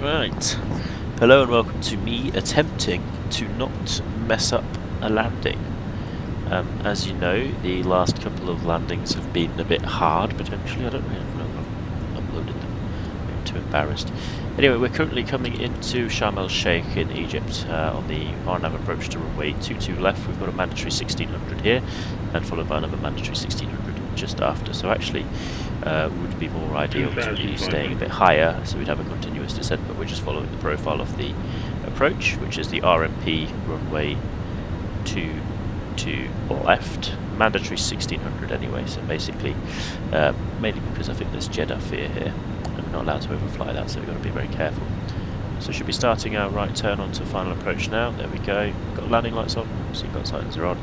Right. Hello and welcome to me attempting to not mess up a landing. As you know, the last couple of landings have been a bit hard potentially. I don't really know if I've uploaded them. I'm too embarrassed. Anyway, we're currently coming into Sharm el Sheikh in Egypt on the RNAV approach to runway 22 left. We've got a mandatory 1600 here and followed by another mandatory 1600 just after. So actually would be more ideal to be staying a bit higher so we'd have a continuous descent, but we're just following the profile of the approach, which is the RMP runway 22 left, mandatory 1600 anyway, so basically mainly because I think there's Jeddah fear here and we're not allowed to overfly that, so we've got to be very careful. So should be starting our right turn onto final approach now. There we go, got landing lights on, seatbelt signs are on,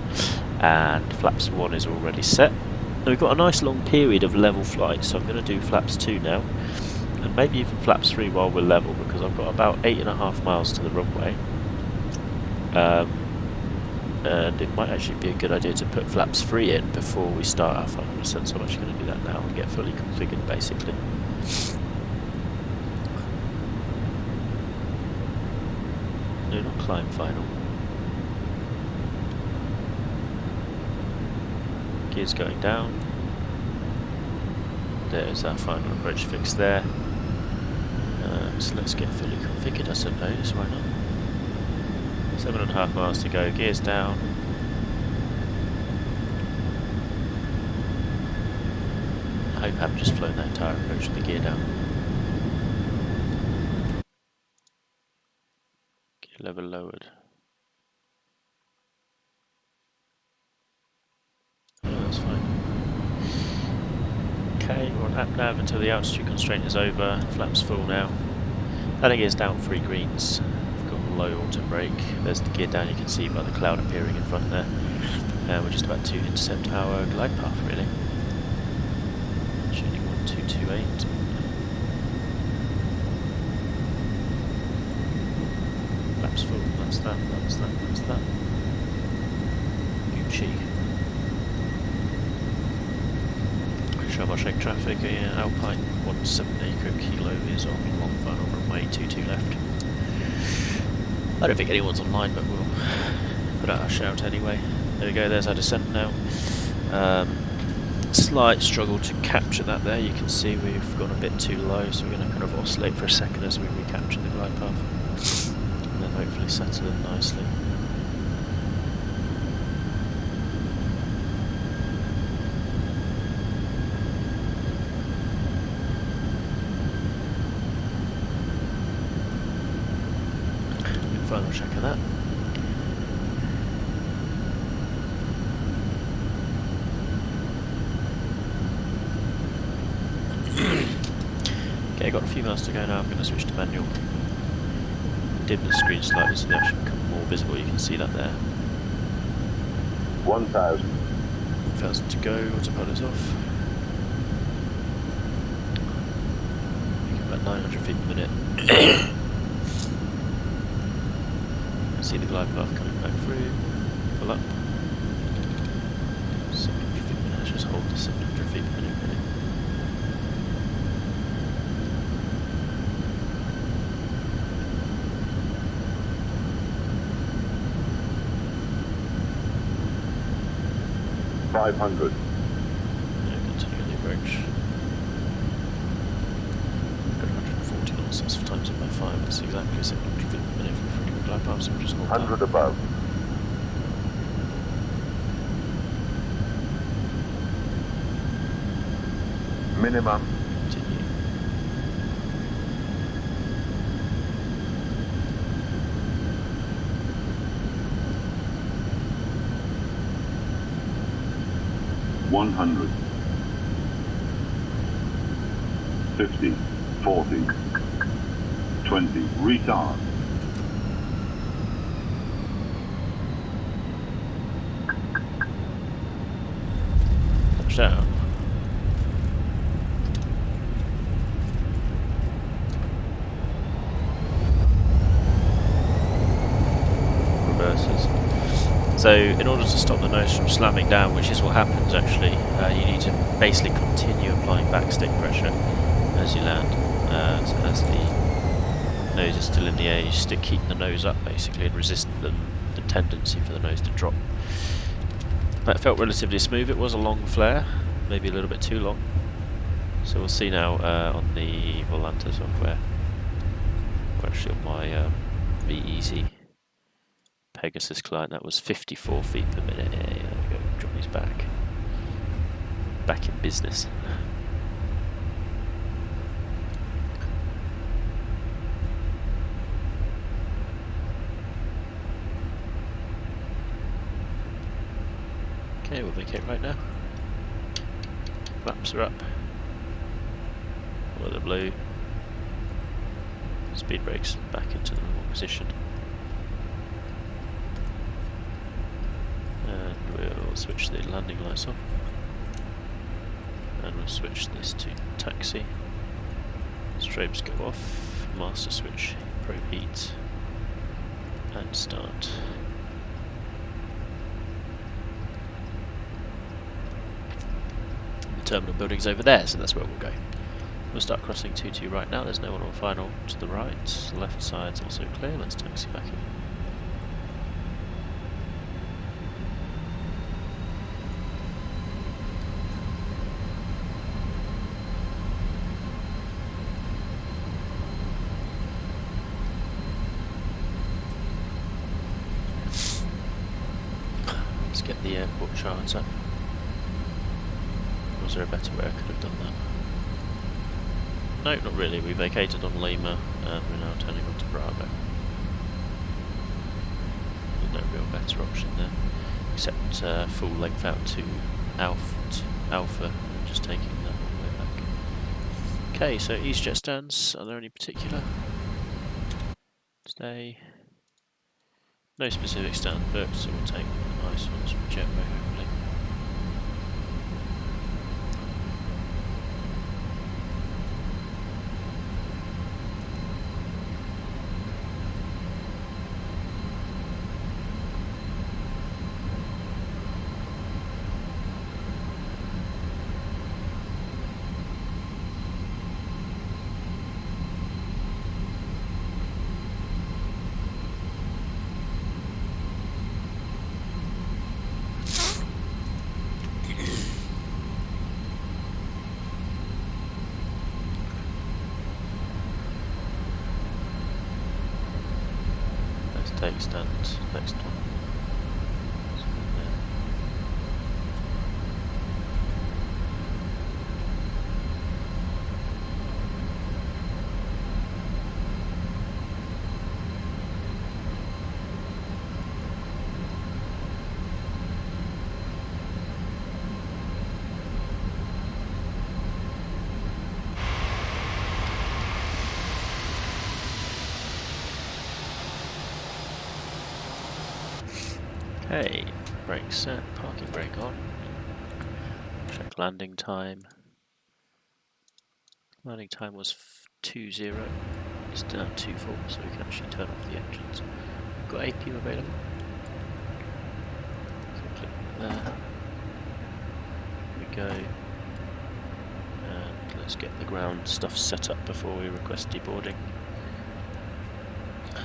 and flaps 1 is already set. Now we've got a nice long period of level flight, so I'm going to do flaps 2 now, and maybe even flaps 3 while we're level, because I've got about 8.5 miles to the runway. And it might actually be a good idea to put flaps 3 in before we start our final descent, so I'm actually going to do that now and get fully configured basically. No, not climb final. Gears going down. There's our final approach fix there. So let's get fully configured, I suppose, why not? 7.5 miles to go, gears down. I hope I haven't just flown that entire approach with the gear down. Gear level lowered. Oh, that's fine. Okay, we're on RNAV until the altitude constraint is over. Flaps full now. Landing gears down, 3 greens. We've got low auto brake. There's the gear down, you can see by the cloud appearing in front there. We're just about to intercept our glide path really. Tuning 1228. Flaps full, that's that, that's that, that's that. Gucci. Sharm el Sheikh traffic, Alpine 170 kilo is on long final runway 22 left. I don't think anyone's online, but we'll put out a shout anyway. There we go, there's our descent now. Slight struggle to capture that there, you can see we've gone a bit too low, so we're going to kind of oscillate for a second as we recapture the glide path. And then hopefully settle in nicely. Final check of that. Okay, got a few miles to go now. I'm going to switch to manual. Dim the screen slightly so they actually become more visible. You can see that there. 1,000. 1,000 to go. Autopilot's off. About 900 feet per minute. See the glide path coming back through, pull up, 700 feet per minute, let's just hold the 700 feet per minute really. $500. Yeah, continue the approach. Got 140 knots, that's times it by 5, that's exactly 700 feet per minute for frequent glide path, so we'll just hold 100 that. above. Minimum. Continue. $100. 50, 40, 20, retard. Touchdown. Reverses. So in order to stop the nose from slamming down, which is what happens actually, you need to basically continue applying backstick pressure as you land. So as the nose is still in the air, you still keep the nose up basically and resist the tendency for the nose to drop. That felt relatively smooth. It was a long flare, maybe a little bit too long. So we'll see now on the Volanta software. We're actually on my VEzy Pegasus client. That was 54 feet per minute. Yeah, there we go. Johnny's back. Back in business. Okay, we'll vacate right now. Flaps are up. Weather blue. Speed brakes back into the normal position. And we'll switch the landing lights off. And we'll switch this to taxi. Strobes go off. Master switch, probe heat. And start. The terminal building's over there, so that's where we'll go. We'll start crossing 22 right now. There's no one on final to the right. The left side's also clear. Let's taxi back in. Let's get the airport charts up. Was there a better way I could have done that? No, not really. We vacated on Lima and we're now turning on to Bravo. There's no real better option there, except full length out to Alpha and just taking that all the way back. Okay, so Easyjet stands. Are there any particular? Stay. No specific stand booked, so we'll take the nice ones from Jetway hopefully. Take stand next one. Okay, brake set, parking brake on. Check landing time. Landing time was 2.0. It's now 2.4, so we can actually turn off the engines. We've got APU available. So click there. There we go. And let's get the ground stuff set up before we request deboarding.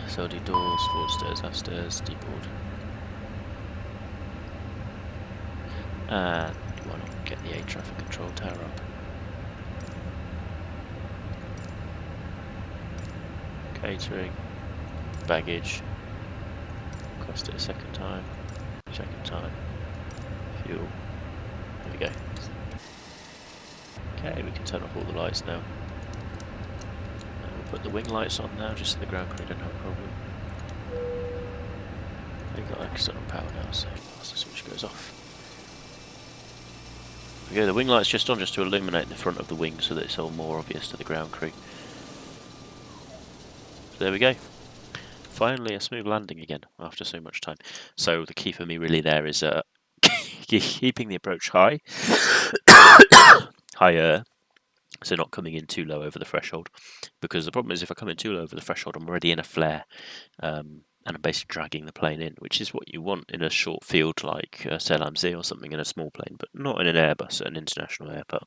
So the doors, forward stairs, aft stairs, deboard. And why not get the air traffic control tower up. Catering, baggage, request it a second time, fuel, there we go. Okay, we can turn off all the lights now. And we'll put the wing lights on now, just so the ground crew don't have a problem. We've got external power now, so once the switch goes off. There we go, the wing light's just on, just to illuminate the front of the wing so that it's all more obvious to the ground crew. There we go. Finally a smooth landing again after so much time. So the key for me really there is keeping the approach high, higher, so not coming in too low over the threshold. Because the problem is if I come in too low over the threshold, I'm already in a flare. and I'm basically dragging the plane in, which is what you want in a short field like CLMZ or something in a small plane, but not in an Airbus at an international airport.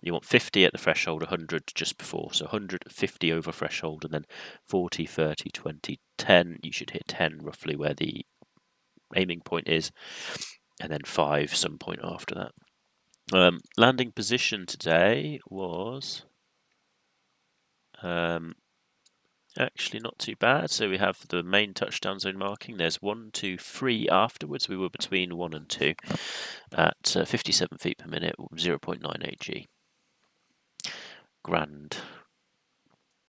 You want 50 at the threshold, 100 just before, so 150 over threshold, and then 40, 30, 20, 10. You should hit 10 roughly where the aiming point is, and then 5 some point after that. Landing position today was actually not too bad. So we have the main touchdown zone marking. There's 1, 2, 3 afterwards. We were between 1 and 2 at 57 feet per minute, 0.98 G. Grand